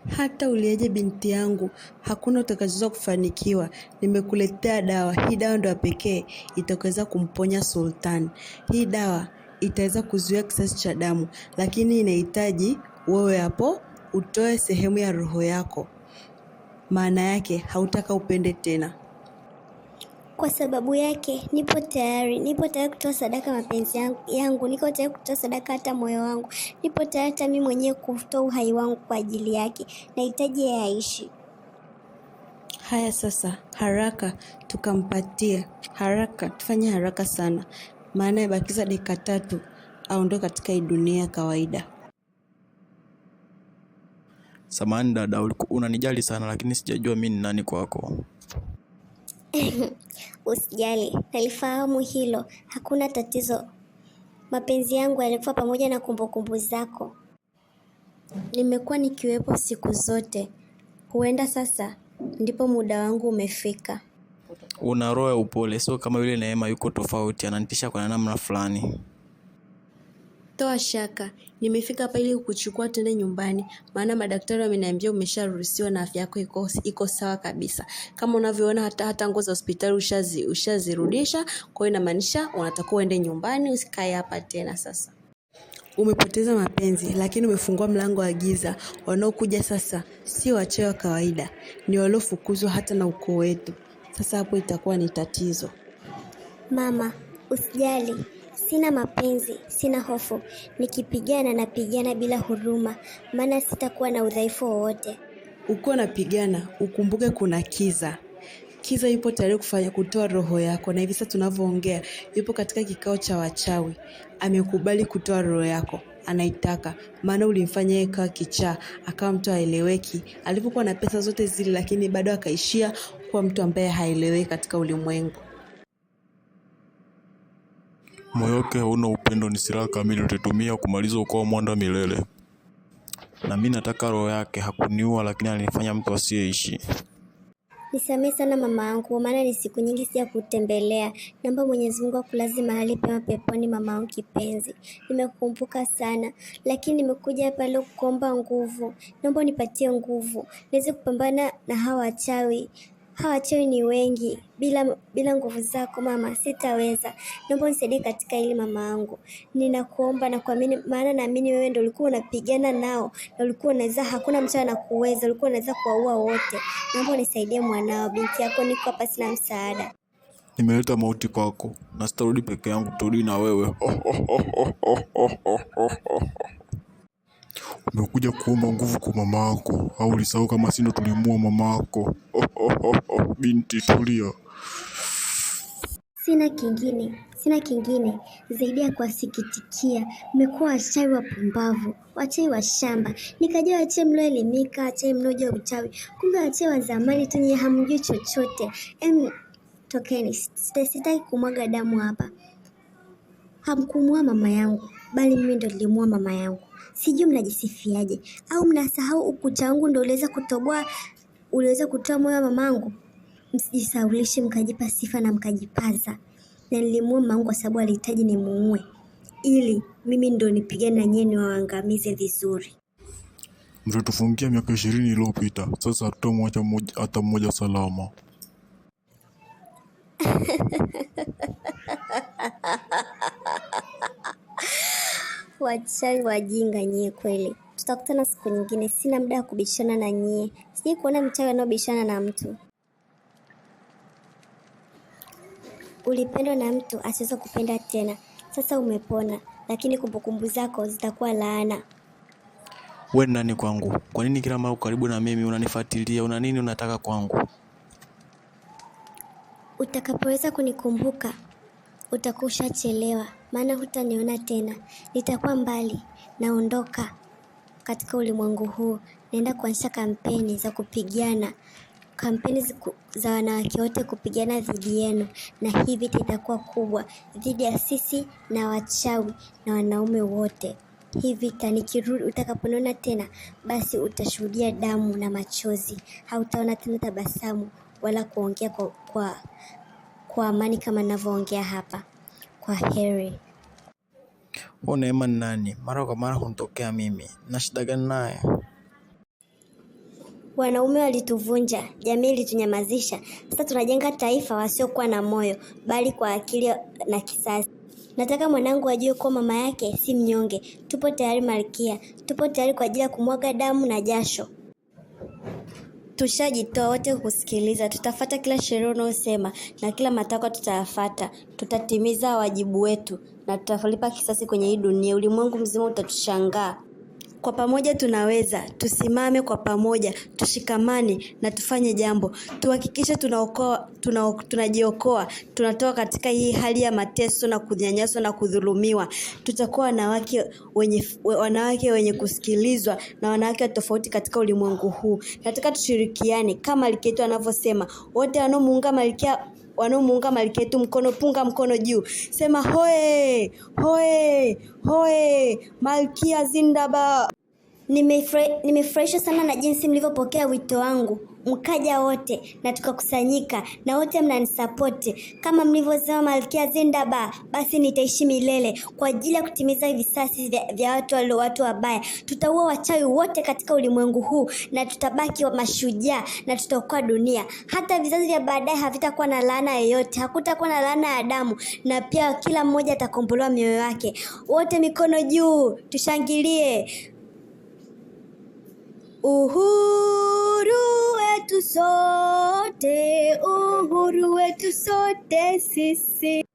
Hata ulieje binti yangu, hakuna utakachoweza kufanikiwa. Nimekuletea dawa. Hii dawa ndio pekee itakaweza kumponya Sultan. Hii dawa itaweza kuzuia kisasi cha damu, lakini inahitaji wewe hapo utoe sehemu ya roho yako. Maana yake hautaka upende tena. Kwa sababu yake nipo tayari kutoa sadaka mapenzi yangu, niko tayari kutoa sadaka hata moyo wangu, nipo tayari hata mimi mwenyewe kutoa uhai wangu kwa ajili yake. Nahitaji yeye aishi. Haya sasa, haraka tukampatie, haraka tufanye haraka sana, maana ibakiza dakika 3 aondoke katika hii dunia kawaida. Samahani dada, unanijali sana lakini sijajua mimi ni nani kwako. Usijali, nalifahamu hilo, hakuna tatizo. Mapenzi yangu yalikuwa pamoja na kumbukumbu zako. Nimekuwa nikiwepo siku zote. Huenda sasa ndipo muda wangu umefika. Una roho ya upole, sio kama yule Neema, yuko tofauti, ananitisha kwa namna fulani. Toa shaka, nimefika hapa ili kukuchukua twende nyumbani, maana madaktari wameniambia umesharuhusiwa na afya yako iko sawa kabisa. Kama unavyoona hata nguo za hospitali ushazirudisha, kwa hiyo inamaanisha unatakiwa uende nyumbani, usikae hapa tena sasa. Umepoteza mapenzi, lakini umefungua mlango wa giza. Wanaokuja sasa sio wachawi wa kawaida, ni waliofukuzwa hata na ukoo wetu. Sasa hapo itakuwa ni tatizo. Mama, usijali. Sina mapenzi, sina hofu. Napigana bila huruma, maana sitakuwa na udhaifu wowote. Uko napigana, ukumbuke kuna Kiza. Kiza yupo tayari kutoa roho yako, na hivi sasa tunavyoongea yupo katika kikao cha wachawi. Amekubali kutoa roho yako, anaitaka, maana ulimfanya yeye kawa kichaa, akawa mtu haeleweki. Alipokuwa na pesa zote zile, lakini bado akaishia kuwa mtu ambaye haeleweki katika ulimwengu. Moyo wake hauna upendo, ni silaha kamili utatumia kumaliza ukoo wa Mwanda milele. Na mimi nataka roho yake, hakuniua lakini alinifanya mtu asiyeishi. Nisamehe sana mama yangu, maana ni siku nyingi sija kutembelea. Naomba Mwenyezi Mungu akulaze mahali pema peponi mama yangu kipenzi. Nimekukumbuka sana, lakini nimekuja hapa leo kuomba nguvu. Naomba unipatie nguvu, niweze kupambana na hawa wachawi. Hawa wachawi ni wengi, bila nguvu zako mama sitaweza. Naomba unisaidie katika hili mama yangu. Ninakuomba na kuamini, maana naamini wewe ndio ulikuwa unapigana nao, na ulikuwa unaweza, hakuna mtu anakuweza, ulikuwa unaweza kuwaua wote. Naomba unisaidie mwanao, binti yako niko hapa sina msaada. Nimeleta mauti kwako, na sitarudi peke yangu, turudi na wewe. Umekuja kuomba nguvu kwa mama yako, au ulisahau kama sisi ndo tulimua mama yako? Binti tulia. Sina kingine zaidi ya kuwasikitikia. Mmekuwa wachawi wapumbavu, wachawi wa shamba. Nikajua wachawi mlioelimika, wachawi mnaojua uchawi, kumbe wachawi wa zamani tu nyinyi hamjui chochote. Tokeni, sitaki kumwaga damu hapa. Hamkumua mama yangu, bali mimi ndo nilimua mama yangu. Sijui mnajisifiaje, au mnasahau ukucha wangu ndo uliweza kutoa moyo wa mamangu. Msijisaulishe mkajipa sifa na mkajipaza. Na nilimua mamangu kwa sababu alihitaji nimuue, ili mimi ndo nipigane na nyinyi waangamize vizuri. Mlitufungia miaka 20 iliyopita, sasa hatutamwacha hata mmoja salama. Wachawi wajinga nyie kweli. Tutakutana siku nyingine, sina muda wa kubishana na nyie. Sijui kuona mchawi anaobishana na mtu. Ulipendwa na mtu asiweza kupenda tena. Sasa umepona, lakini kumbukumbu zako zitakuwa laana. Wewe nani kwangu? Kwa nini kila mara karibu na mimi unanifuatilia? Una nini unataka kwangu? Utakapoweza kunikumbuka, utakuwa ushachelewa, maana hutaniona tena. Nitakuwa mbali, naondoka katika ulimwengu huu. Naenda kuanzisha kampeni za kupigana. Kampeni za wanawake wote kupigana dhidi yenu, na hii vita itakuwa kubwa dhidi ya sisi na wachawi na wanaume wote. Hii vita nikirudi, utakaponiona tena, basi utashuhudia damu na machozi. Hautaona tena tabasamu wala kuongea kwa amani kama ninavyoongea hapa. Kwa heri. Neema ni nani? Mara kwa mara hunitokea mimi. Na shida gani naye? Wanaume walituvunja, jamii ilitunyamazisha. Sasa tunajenga taifa wasiokuwa na moyo, bali kwa akili na kisasi. Nataka mwanangu ajue kuwa mama yake si mnyonge. Tupo tayari Malkia, tupo tayari kwa ajili ya kumwaga damu na jasho. Tushajitoa wote kusikiliza. Tutafuata kila sheria unayosema na kila matakwa tutayafuata. Tutatimiza wajibu wetu na tutalipa kisasi kwenye hii dunia. Ulimwengu mzima utatushangaa. Kwa pamoja tunaweza. Tusimame kwa pamoja, tushikamane na tufanye jambo. Tuhakikishe tunajiokoa, tunatoka katika hii hali ya mateso na kunyanyaswa na kudhulumiwa. Tutakuwa wanawake wenye kusikilizwa na wanawake tofauti katika ulimwengu huu. Nataka tushirikiane kama Malkia yetu anavyosema. Wote wanaomuunga Malkia yetu mkono, punga mkono juu. Sema hoe, hoe, hoe, Malkia zindaba. Nimefurahishwa sana na jinsi mlivyopokea wito wangu. Mkaja wote na tukakusanyika na wote mnanisapoti. Kama mlivyosema Malkia zindaba, basi nitaishi milele kwa ajili ya kutimiza visasi vya watu wabaya. Tutaua wachawi wote katika ulimwengu huu na tutabaki mashujaa na tutaokoa dunia. Hata vizazi vya baadaye havitakuwa na laana yoyote. Hakutakuwa na laana ya damu na pia kila mmoja atakombolewa mioyo yake. Wote mikono juu, tushangilie. Uhuru wetu sote, uhuru wetu sote sisi.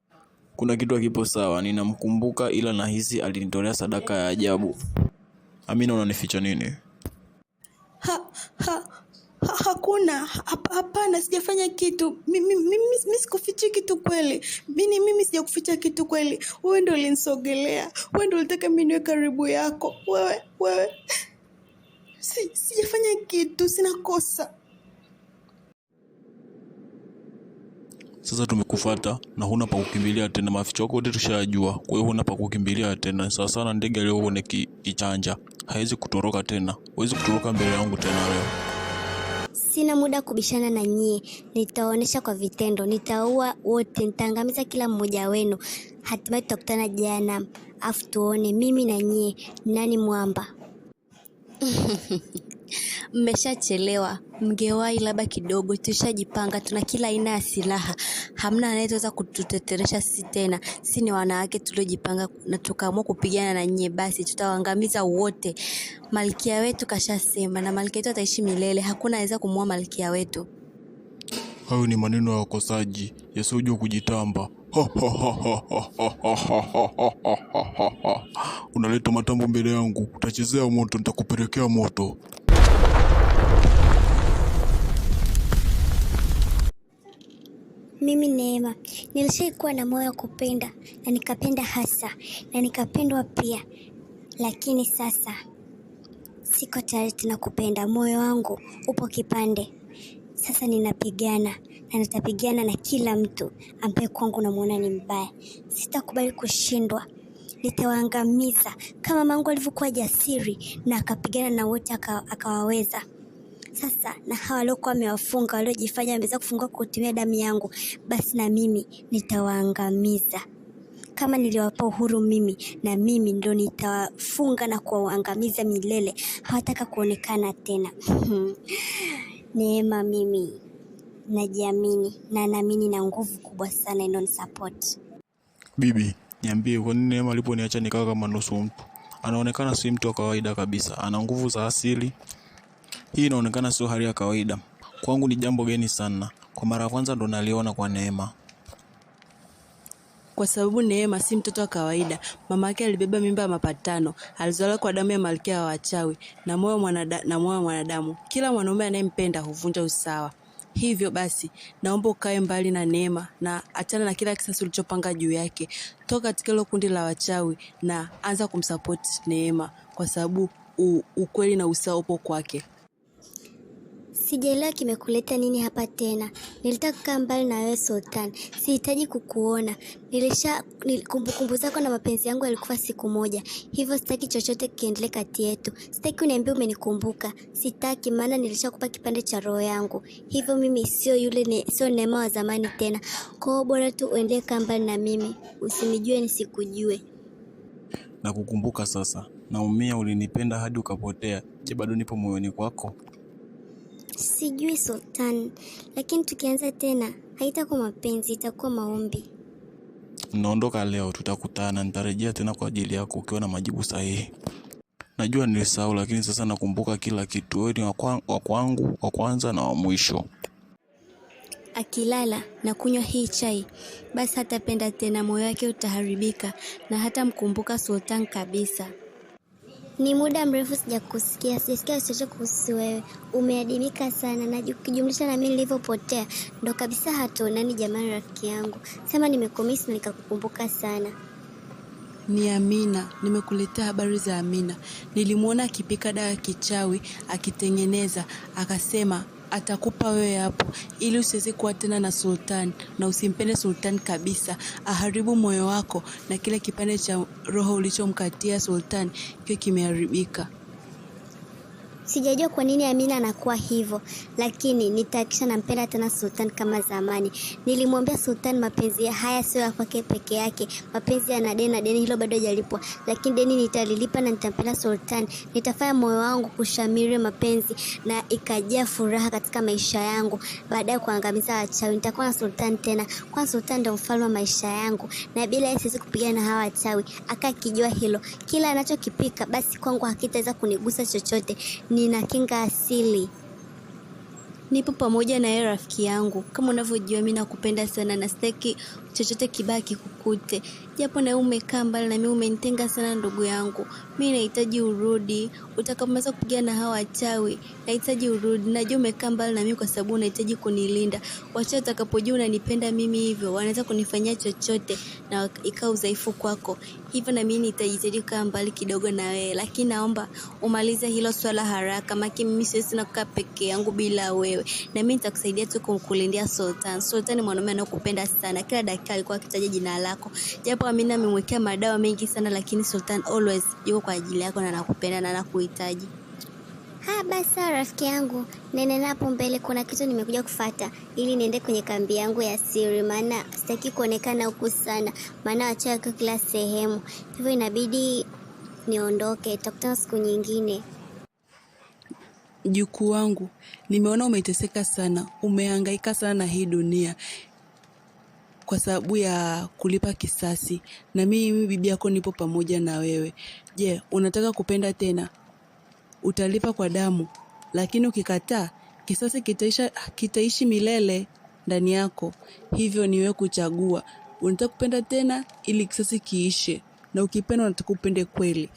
Kuna kitu hakipo sawa, ninamkumbuka ila nahisi alinitolea sadaka ya ajabu. Amina, unanificha nini? Hakuna. Hapana, sijafanya kitu. Mimi sikuficha kitu kweli. Mimi sijakuficha kitu kweli. Wewe ndio ulinisogelea. Wewe ndio ulitaka mimi niwe karibu yako. Wewe. Sijafanya kitu, sina kosa. Sasa tumekufuata na huna pa kukimbilia tena. Maficho yako yote tushajua. Kwa hiyo huna pa kukimbilia tena. Sasa sana ndege leo uone kichanja. Haiwezi kutoroka tena. Huwezi kutoroka mbele yangu tena leo. Sina muda kubishana na nyie. Nitaonesha kwa vitendo. Nitaua wote, nitaangamiza kila mmoja wenu. Hatimaye tutakutana jana. Afu tuone mimi na nyie nani mwamba. Mmeshachelewa. Mngewahi labda kidogo. Tushajipanga, tuna kila aina ya silaha. Hamna anayeweza kututeteresha sisi tena. Sisi ni wanawake tuliojipanga na tukaamua kupigana na nyie, basi tutawaangamiza wote. Malkia wetu kashasema na Malkia wetu ataishi milele. Hakuna anaweza kumuua Malkia wetu. Hayo ni maneno ya wakosaji yasiyojua kujitamba. Unaleta matambo mbele yangu, utachezea moto, nitakupelekea moto. Mimi Neema, nilishaikuwa na moyo wa kupenda na nikapenda hasa na nikapendwa pia. Lakini sasa siko tayari tena kupenda. Moyo wangu upo kipande. Sasa ninapigana na nitapigana na kila mtu ambaye kwangu namuona ni mbaya. Sitakubali kushindwa. Nitawaangamiza kama mamangu alivyokuwa jasiri na akapigana na wote akawaweza. Sasa na hawa waliokuwa wamewafunga, waliojifanya wameweza kufungua kwa kutumia damu yangu, basi na mimi nitawaangamiza. Kama niliwapa uhuru mimi, na mimi ndo nitawafunga na kuwaangamiza milele. Hawataka kuonekana tena. Neema, mimi najiamini na naamini na nguvu kubwa sana inonisupport. Bibi, niambie kwa nini Neema aliponiacha nikaa kama nusu mtu? Anaonekana si mtu wa kawaida kabisa. Ana nguvu za asili. Hii inaonekana sio hali ya kawaida. Kwangu ni jambo geni sana. Kwa mara ya kwanza ndo naliona kwa Neema. Kwa sababu Neema si mtoto wa kawaida. Mama yake alibeba mimba ya mapatano. Alizaliwa kwa damu ya malkia wa wachawi na moyo wa mwanadamu. Kila mwanaume anayempenda huvunja usawa. Hivyo basi, naomba ukae mbali na Neema na achana na kila kisasi ulichopanga juu yake. Toka katika hilo kundi la wachawi na anza kumsupport Neema kwa sababu ukweli na usawa upo kwake. Sijaelewa kimekuleta nini hapa tena. Nilitaka kukaa mbali na wewe Sultan. Sihitaji kukuona. Kumbukumbu zako na mapenzi yangu yalikufa siku moja. Hivyo sitaki chochote kiendelee kati yetu. Sitaki uniambie umenikumbuka. Sitaki, maana nilishakupa kipande cha roho yangu. Hivyo mimi sio Neema wa zamani tena. Kwa hiyo bora tu uendelee kaa mbali na mimi. Usinijue nisikujue. Na kukumbuka sasa. Naumia, ulinipenda hadi ukapotea. Je, bado nipo moyoni kwako? Sijui Sultan, lakini tukianza tena haitakuwa mapenzi, itakuwa maombi. Naondoka leo, tutakutana, nitarejea tena kwa ajili yako ukiwa na majibu sahihi. Najua nilisahau, lakini sasa nakumbuka kila kitu. Wewe ni wa kwangu, wa kwanza na wa mwisho. Akilala na kunywa hii chai, basi hatapenda tena, moyo wake utaharibika na hata mkumbuka Sultan kabisa. Ni muda mrefu sijasikia chochote kuhusu wewe. Umeadimika sana na ukijumlisha na mimi nilivyopotea, ndo kabisa hatuonani jamani rafiki yangu. Sema nimekumisi na nikakukumbuka sana. Ni Amina, nimekuletea habari za Amina. Nilimuona akipika dawa ya kichawi, akitengeneza, akasema atakupa wewe hapo ili usiweze kuwa tena na Sultan na usimpende Sultan kabisa. Aharibu moyo wako na kile kipande cha roho ulichomkatia Sultan kiwe kimeharibika. Sijajua kwa nini Amina anakuwa hivyo, lakini nitahakisha nampenda tena Sultan kama zamani. Nilimwambia Sultan mapenzi haya sio ya kwake peke yake. Mapenzi yana deni na deni hilo bado hajalipwa. Lakini deni nitalilipa na nitampenda Sultan. Nitafanya moyo wangu kushamiri mapenzi na ikajaa furaha katika maisha yangu. Baadaye kuangamiza wachawi, nitakuwa na Sultan tena. Kwa Sultan ndio mfalme wa maisha yangu. Na bila yeye siwezi kupigana na hawa wachawi. Akakijua hilo. Kila anachokipika basi kwangu hakitaweza kunigusa chochote. Nina kinga asili. Nipo pamoja na yeye rafiki yangu. Kama unavyojua mimi nakupenda sana na sitaki chochote kibaya kikukute. Japo na umekaa mbali na mimi umenitenga sana ndugu yangu. Mimi nahitaji urudi. Utakapomaliza kupigana na hawa wachawi, nahitaji urudi. Najua umekaa mbali na mimi kwa sababu unahitaji kunilinda. Wachawi watakapojua unanipenda mimi hivyo, wanaweza kunifanyia chochote na ikawa udhaifu kwako. Hivyo na mimi nitajitahidi kukaa mbali kidogo na wewe, lakini naomba umalize hilo swala haraka. Maki mimi siwezi na kukaa peke yangu bila wewe. Na mimi nitakusaidia tu kumkulindia Sultan. Sultan ni mwanaume anayekupenda sana. Kila dakika alikuwa akitaja jina lako. Japo Amina amemwekea madawa mengi sana, lakini Sultan always yuko kwa ajili yako na anakupenda na anakuhitaji. Basi rafiki yangu, nene napo mbele kuna kitu nimekuja kufuata ili niende kwenye kambi yangu ya siri, maana sitaki kuonekana huku sana, maana wachawi wako kila sehemu. Hivyo inabidi niondoke, tutakutana siku nyingine. Mjukuu wangu, nimeona umeteseka sana, umehangaika sana na hii dunia kwa sababu ya kulipa kisasi, na mimi bibi yako nipo pamoja na wewe. Je, unataka kupenda tena? Utalipa kwa damu, lakini ukikataa kisasi kitaishi milele ndani yako. Hivyo ni wewe kuchagua. Unataka kupenda tena ili kisasi kiishe, na ukipenda unataka upende kweli.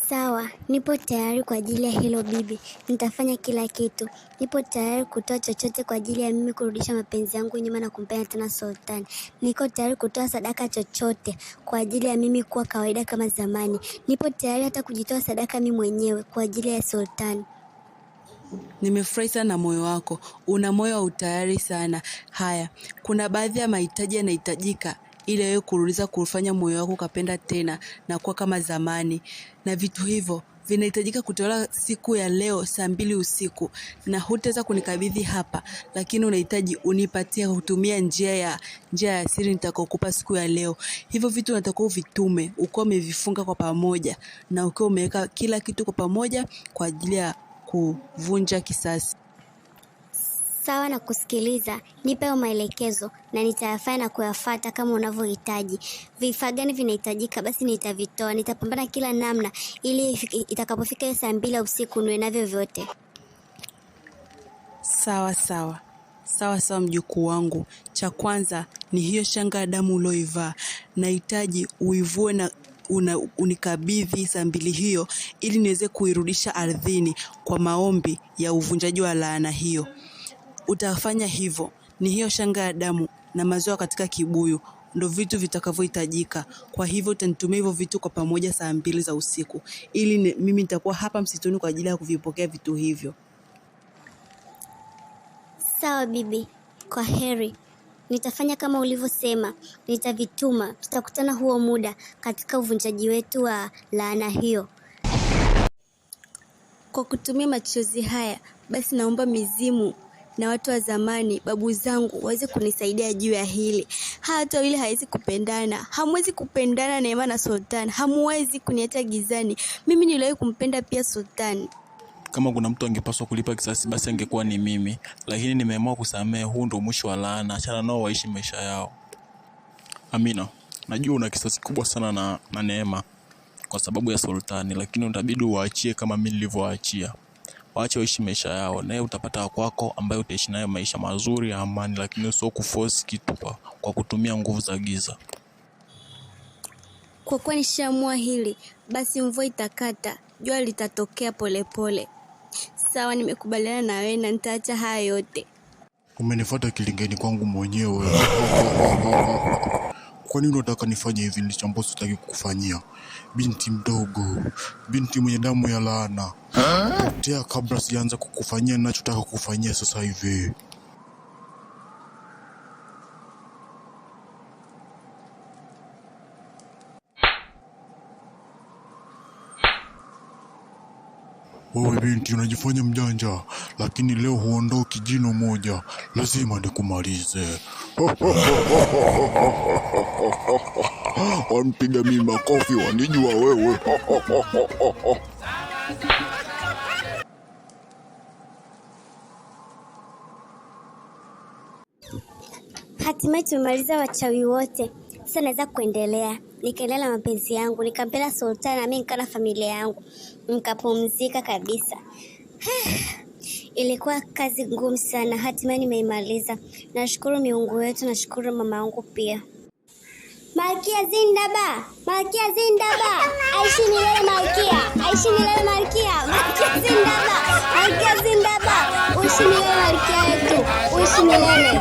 Sawa, nipo tayari kwa ajili ya hilo bibi. Nitafanya kila kitu. Nipo tayari kutoa chochote kwa ajili ya mimi kurudisha mapenzi yangu nyuma na kumpenda tena Sultan. Niko tayari kutoa sadaka chochote kwa ajili ya mimi kuwa kawaida kama zamani. Nipo tayari hata kujitoa sadaka mimi mwenyewe kwa ajili ya Sultan. Nimefurahi sana na moyo wako. Una moyo wa utayari sana. Haya, kuna baadhi ya mahitaji yanahitajika ili wewe kurudisha kufanya moyo wako kapenda tena na kuwa kama zamani. Na vitu hivyo vinahitajika kutolewa siku ya leo saa 2 usiku, na hutaweza kunikabidhi hapa, lakini unahitaji unipatie kutumia njia ya siri nitakayokupa siku ya leo. Hivyo vitu unatakiwa uvitume ukiwa umevifunga kwa pamoja na ukiwa umeweka kila kitu kwa pamoja kwa ajili ya kuvunja kisasi. Sawa na kusikiliza, nipe maelekezo na nitayafanya na kuyafuata kama unavyohitaji. Vifaa gani vinahitajika basi nitavitoa. Nitapambana kila namna ili itakapofika saa 2 usiku niwe navyo vyote. Sawa mjukuu wangu. Cha kwanza ni hiyo shanga ya damu ulioivaa. Nahitaji uivue na unikabidhi saa 2 hiyo ili niweze kuirudisha ardhini kwa maombi ya uvunjaji wa laana hiyo. Utafanya hivyo. Ni hiyo shanga ya damu na maziwa katika kibuyu ndio vitu vitakavyohitajika. Kwa hivyo utanitumia hivyo vitu kwa pamoja saa 2 za usiku ili mimi nitakuwa hapa msituni kwa ajili ya kuvipokea vitu hivyo. Sawa bibi, kwa heri. Nitafanya kama ulivyosema, nitavituma. Tutakutana huo muda katika uvunjaji wetu wa laana hiyo. Kwa kutumia machozi haya, basi naomba mizimu na watu wa zamani, babu zangu, waweze kunisaidia juu ya hili. Hata wili hawezi kupendana. Hamwezi kupendana Neema na Sultan. Hamwezi kuniacha gizani. Mimi niliwahi kumpenda pia Sultan. Kama kuna mtu angepaswa kulipa kisasi basi angekuwa ni mimi, lakini nimeamua kusamehe. Huu ndio mwisho wa laana, achana nao waishi maisha yao. Amina, najua una kisasi kubwa sana na Neema kwa sababu ya Sultani, lakini utabidi uwaachie kama mimi nilivyowaachia. Waache waishi maisha yao, naye utapata kwako ambaye utaishi naye maisha mazuri ya amani, lakini sio kuforce kitu kwa kutumia nguvu za giza. Kwa kuwa nishaamua hili, basi mvua itakata, jua litatokea polepole. Sawa, nimekubaliana na wewe na nitaacha haya yote. Umenifuata kilingeni kwangu mwenyewe. Kwa nini unataka nifanye hivi ndicho ambacho sitaki kukufanyia? Binti mdogo, binti mwenye damu ya laana. Potea kabla sijaanza kukufanyia ninachotaka kukufanyia sasa hivi. Wewe binti unajifanya mjanja, lakini leo huondoki jino moja, lazima nikumalize. Wanipiga mimi makofi, wanijua wewe. Hatimaye tumemaliza wachawi wote. Sasa naweza kuendelea. Nikaendelea na mapenzi yangu, nikampenda Sultani na mimi nikana familia yangu. Nikapumzika kabisa. Ilikuwa kazi ngumu sana, hatimaye nimeimaliza. Nashukuru miungu wetu, nashukuru mama yangu pia. Malkia Zindaba! Malkia Zindaba! Aishi milele Malkia! Aishi milele Malkia! Malkia Zindaba! Malkia Zindaba! Uishi milele Malkia yetu! Uishi milele!